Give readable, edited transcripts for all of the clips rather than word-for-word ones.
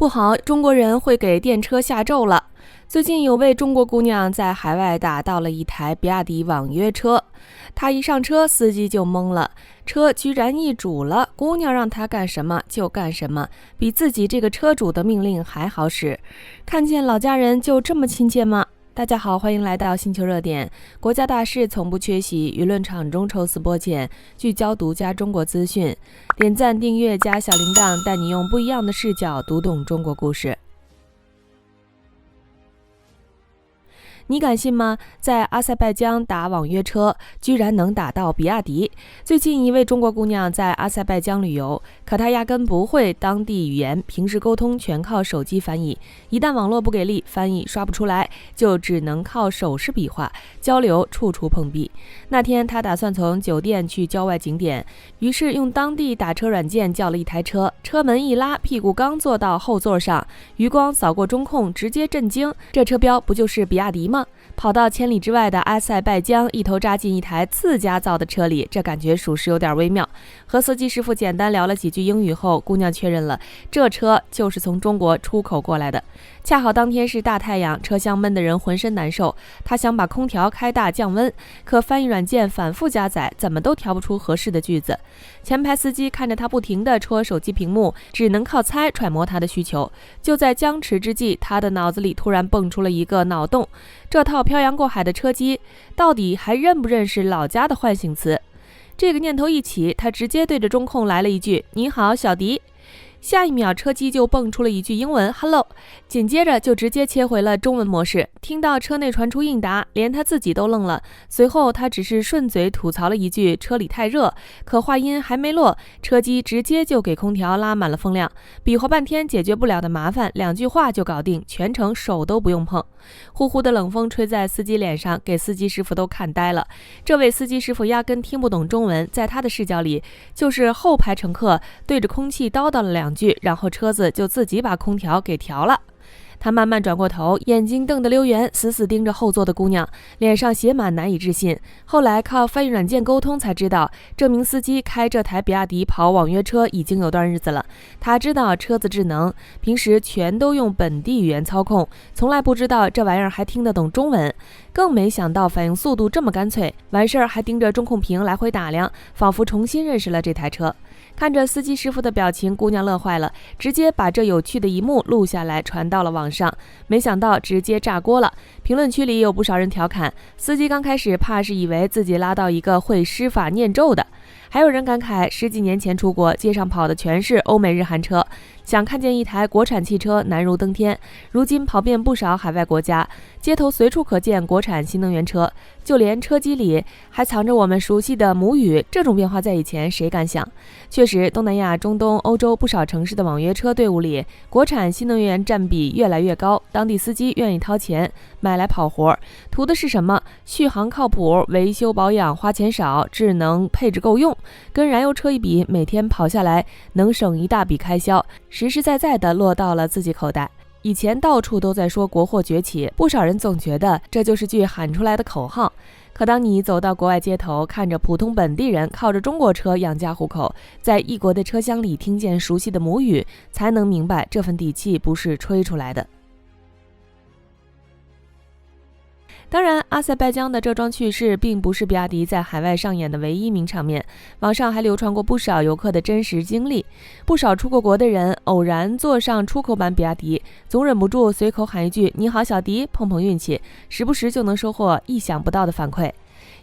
不好，中国人会给电车下咒了。最近有位中国姑娘在海外打到了一台比亚迪网约车，她一上车，司机就懵了，车居然易主了，姑娘让她干什么就干什么，比自己这个车主的命令还好使。看见老家人就这么亲切吗？大家好，欢迎来到星球热点，国家大事从不缺席，舆论场中抽丝剥茧，聚焦独家中国资讯。点赞、订阅加小铃铛，带你用不一样的视角读懂中国故事。你敢信吗？在阿塞拜疆打网约车，居然能打到比亚迪。最近一位中国姑娘在阿塞拜疆旅游，可她压根不会当地语言，平时沟通全靠手机翻译。一旦网络不给力，翻译刷不出来，就只能靠手势比划，交流处处碰壁。那天她打算从酒店去郊外景点，于是用当地打车软件叫了一台车，车门一拉，屁股刚坐到后座上，余光扫过中控，直接震惊，这车标不就是比亚迪吗？跑到千里之外的阿塞拜疆，一头扎进一台自家造的车里，这感觉属实有点微妙。和司机师傅简单聊了几句英语后，姑娘确认了这车就是从中国出口过来的。恰好当天是大太阳，车厢闷得人浑身难受，她想把空调开大降温，可翻译软件反复加载，怎么都调不出合适的句子。前排司机看着她不停地戳手机屏幕，只能靠猜揣摩她的需求。就在僵持之际，她的脑子里突然蹦出了一个脑洞，这套漂洋过海的车机到底还认不认识老家的唤醒词？这个念头一起，他直接对着中控来了一句你好小迪，下一秒车机就蹦出了一句英文 Hello， 紧接着就直接切回了中文模式。听到车内传出应答，连他自己都愣了，随后他只是顺嘴吐槽了一句车里太热，可话音还没落，车机直接就给空调拉满了风量，比划半天解决不了的麻烦，2句话就搞定，全程手都不用碰。呼呼的冷风吹在司机脸上，给司机师傅都看呆了。这位司机师傅压根听不懂中文，在他的视角里，就是后排乘客对着空气叨叨了2句，然后车子就自己把空调给调了。他慢慢转过头，眼睛瞪得溜圆，死死盯着后座的姑娘，脸上写满难以置信。后来靠翻译软件沟通才知道，这名司机开这台比亚迪跑网约车已经有段日子了。他知道车子智能，平时全都用本地语言操控，从来不知道这玩意儿还听得懂中文，更没想到反应速度这么干脆，完事儿还盯着中控屏来回打量，仿佛重新认识了这台车。看着司机师傅的表情，姑娘乐坏了，直接把这有趣的一幕录下来传到了网上，没想到直接炸锅了。评论区里有不少人调侃，司机刚开始怕是以为自己拉到一个会施法念咒的，还有人感慨10几年前出国，街上跑的全是欧美日韩车，想看见一台国产汽车难如登天。如今跑遍不少海外国家，街头随处可见国产新能源车，就连车机里还藏着我们熟悉的母语，这种变化在以前谁敢想？确实，东南亚、中东、欧洲不少城市的网约车队伍里，国产新能源占比越来越高，当地司机愿意掏钱买来跑活，图的是什么？续航靠谱，维修保养花钱少，智能配置够用，跟燃油车一比，每天跑下来能省一大笔开销，实实在在的落到了自己口袋。以前到处都在说国货崛起，不少人总觉得这就是句喊出来的口号。可当你走到国外街头，看着普通本地人靠着中国车养家糊口，在异国的车厢里听见熟悉的母语，才能明白这份底气不是吹出来的。当然，阿塞拜疆的这桩趣事并不是比亚迪在海外上演的唯一名场面，网上还流传过不少游客的真实经历。不少出过国的人偶然坐上出口版比亚迪，总忍不住随口喊一句你好小迪，碰碰运气，时不时就能收获意想不到的反馈。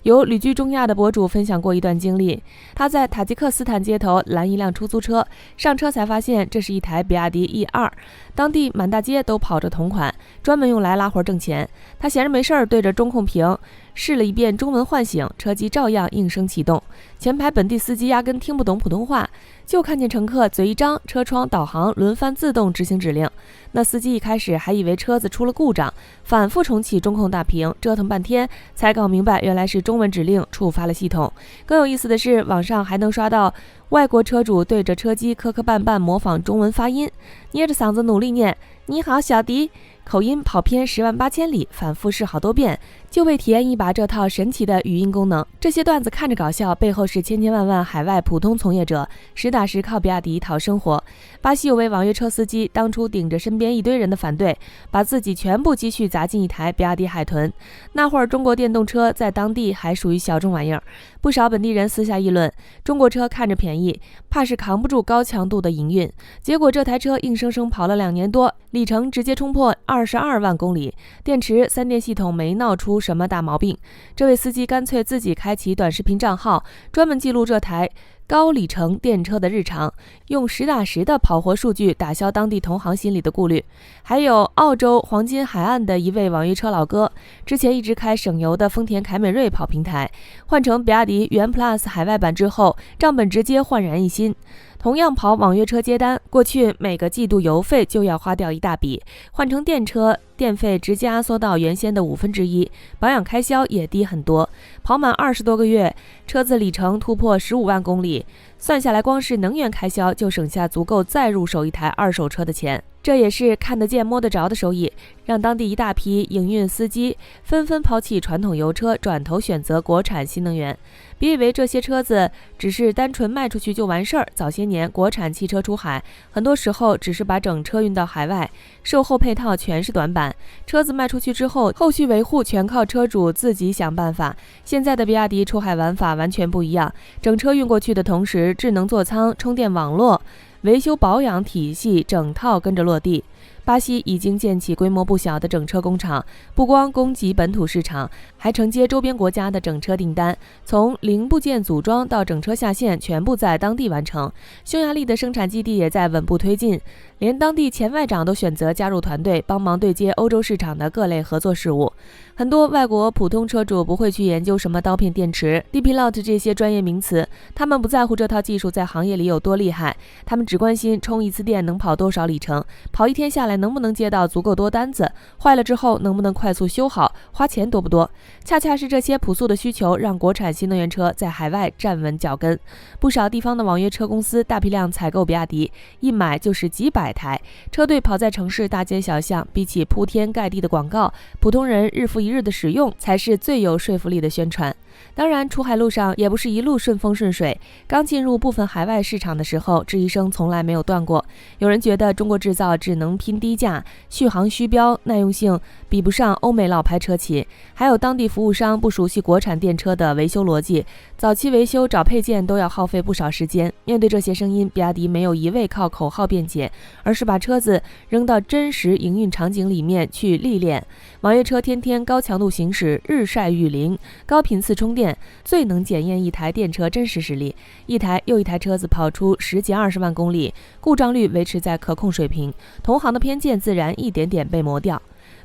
有旅居中亚的博主分享过一段经历，他在塔吉克斯坦街头拦一辆出租车，上车才发现这是一台比亚迪 E2， 当地满大街都跑着同款，专门用来拉活挣钱。他闲着没事儿，对着中控屏试了一遍中文唤醒，车机照样应声启动。前排本地司机压根听不懂普通话，就看见乘客嘴一张，车窗导航轮番自动执行指令。那司机一开始还以为车子出了故障，反复重启中控大屏，折腾半天才搞明白原来是中文指令触发了系统。更有意思的是，网上还能刷到外国车主对着车机磕磕绊绊模仿中文发音，捏着嗓子努力念你好，小迪。口音跑偏10万8千里，反复试好多遍，就为体验一把这套神奇的语音功能。这些段子看着搞笑，背后是千千万万海外普通从业者实打实靠比亚迪讨生活。巴西有位网约车司机，当初顶着身边一堆人的反对，把自己全部积蓄砸进一台比亚迪海豚。那会儿中国电动车在当地还属于小众玩意儿，不少本地人私下议论，中国车看着便宜，怕是扛不住高强度的营运。结果这台车硬生生跑了2年多，里程直接冲破22万公里，电池3电系统没闹出什么大毛病。这位司机干脆自己开启短视频账号，专门记录这台高里程电车的日常，用实打实的跑活数据打消当地同行心里的顾虑。还有澳洲黄金海岸的一位网约车老哥，之前一直开省油的丰田凯美瑞跑平台，换成比亚迪元 Plus 海外版之后，账本直接焕然一新。同样跑网约车接单，过去每个季度油费就要花掉一大笔，换成电车，电费直接压缩到原先的1/5，保养开销也低很多。跑满20多个月，车子里程突破15万公里，算下来光是能源开销就省下足够再入手一台二手车的钱。这也是看得见摸得着的收益，让当地一大批营运司机纷纷抛弃传统油车，转头选择国产新能源。别以为这些车子只是单纯卖出去就完事儿，早些年国产汽车出海，很多时候只是把整车运到海外，售后配套全是短板，车子卖出去之后，后续维护全靠车主自己想办法。现在的比亚迪出海玩法完全不一样，整车运过去的同时，智能座舱、充电网络、维修保养体系整套跟着落地。巴西已经建起规模不小的整车工厂，不光供给本土市场，还承接周边国家的整车订单，从零部件组装到整车下线，全部在当地完成。匈牙利的生产基地也在稳步推进，连当地前外长都选择加入团队，帮忙对接欧洲市场的各类合作事务。很多外国普通车主不会去研究什么刀片电池、DP-LOT 这些专业名词，他们不在乎这套技术在行业里有多厉害，他们只关心充一次电能跑多少里程，跑一天下来能不能接到足够多单子，坏了之后能不能快速修好，花钱多不多。恰恰是这些朴素的需求，让国产新能源车在海外站稳脚跟。不少地方的网约车公司大批量采购比亚迪，一买就是几百台，车队跑在城市大街小巷，比起铺天盖地的广告，普通人日复一日的使用才是最有说服力的宣传。当然，出海路上也不是一路顺风顺水。刚进入部分海外市场的时候，质疑声从来没有断过。有人觉得中国制造只能拼低价，续航虚标，耐用性比不上欧美老牌车企。还有当地服务商不熟悉国产电车的维修逻辑，早期维修找配件都要耗费不少时间。面对这些声音，比亚迪没有一味靠口号辩解，而是把车子扔到真实营运场景里面去历练。网约车天天高强度行驶，日晒雨淋，高频次充电，最能检验一台电车真实实力。一台又一台车子跑出10几20万公里，故障率维持在可控水平，同行的偏见自然一点点被磨掉。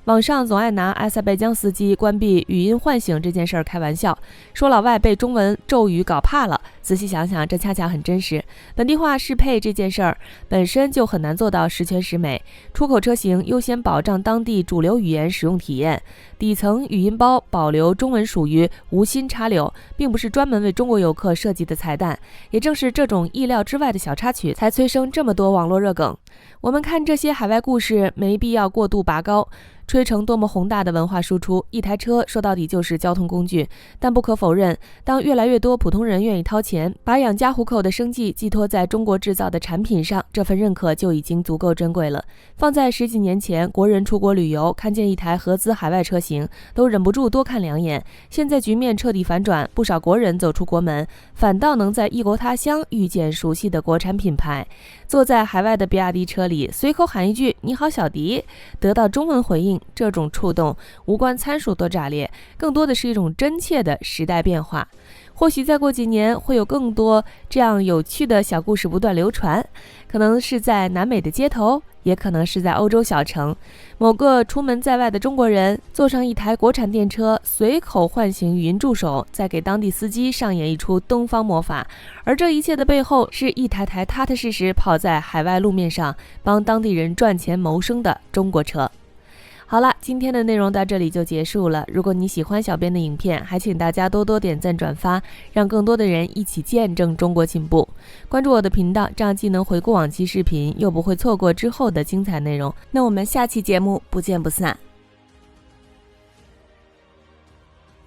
网上总爱拿阿塞拜疆司机关闭语音唤醒这件事儿开玩笑，说老外被中文咒语搞怕了。仔细想想，这恰恰很真实。本地化适配这件事儿本身就很难做到十全十美。出口车型优先保障当地主流语言使用体验，底层语音包保留中文属于无心插柳，并不是专门为中国游客设计的彩蛋。也正是这种意料之外的小插曲，才催生这么多网络热梗。我们看这些海外故事，没必要过度拔高，吹成多么宏大的文化输出。一台车说到底就是交通工具，但不可否认，当越来越多普通人愿意掏钱，把养家糊口的生计寄托在中国制造的产品上，这份认可就已经足够珍贵了。放在10几年前，国人出国旅游，看见一台合资海外车型，都忍不住多看2眼。现在局面彻底反转，不少国人走出国门，反倒能在异国他乡遇见熟悉的国产品牌。坐在海外的比亚迪车里，随口喊一句你好小迪，得到中文回应，这种触动无关参数多炸裂，更多的是一种真切的时代变化。或许再过几年会有更多这样有趣的小故事不断流传，可能是在南美的街头，也可能是在欧洲小城，某个出门在外的中国人坐上一台国产电车，随口唤醒语音助手，再给当地司机上演一出东方魔法。而这一切的背后，是一台台踏踏实实跑在海外路面上，帮当地人赚钱谋生的中国车。好了，今天的内容到这里就结束了。如果你喜欢小编的影片，还请大家多多点赞转发，让更多的人一起见证中国进步。关注我的频道，这样既能回顾往期视频，又不会错过之后的精彩内容。那我们下期节目不见不散。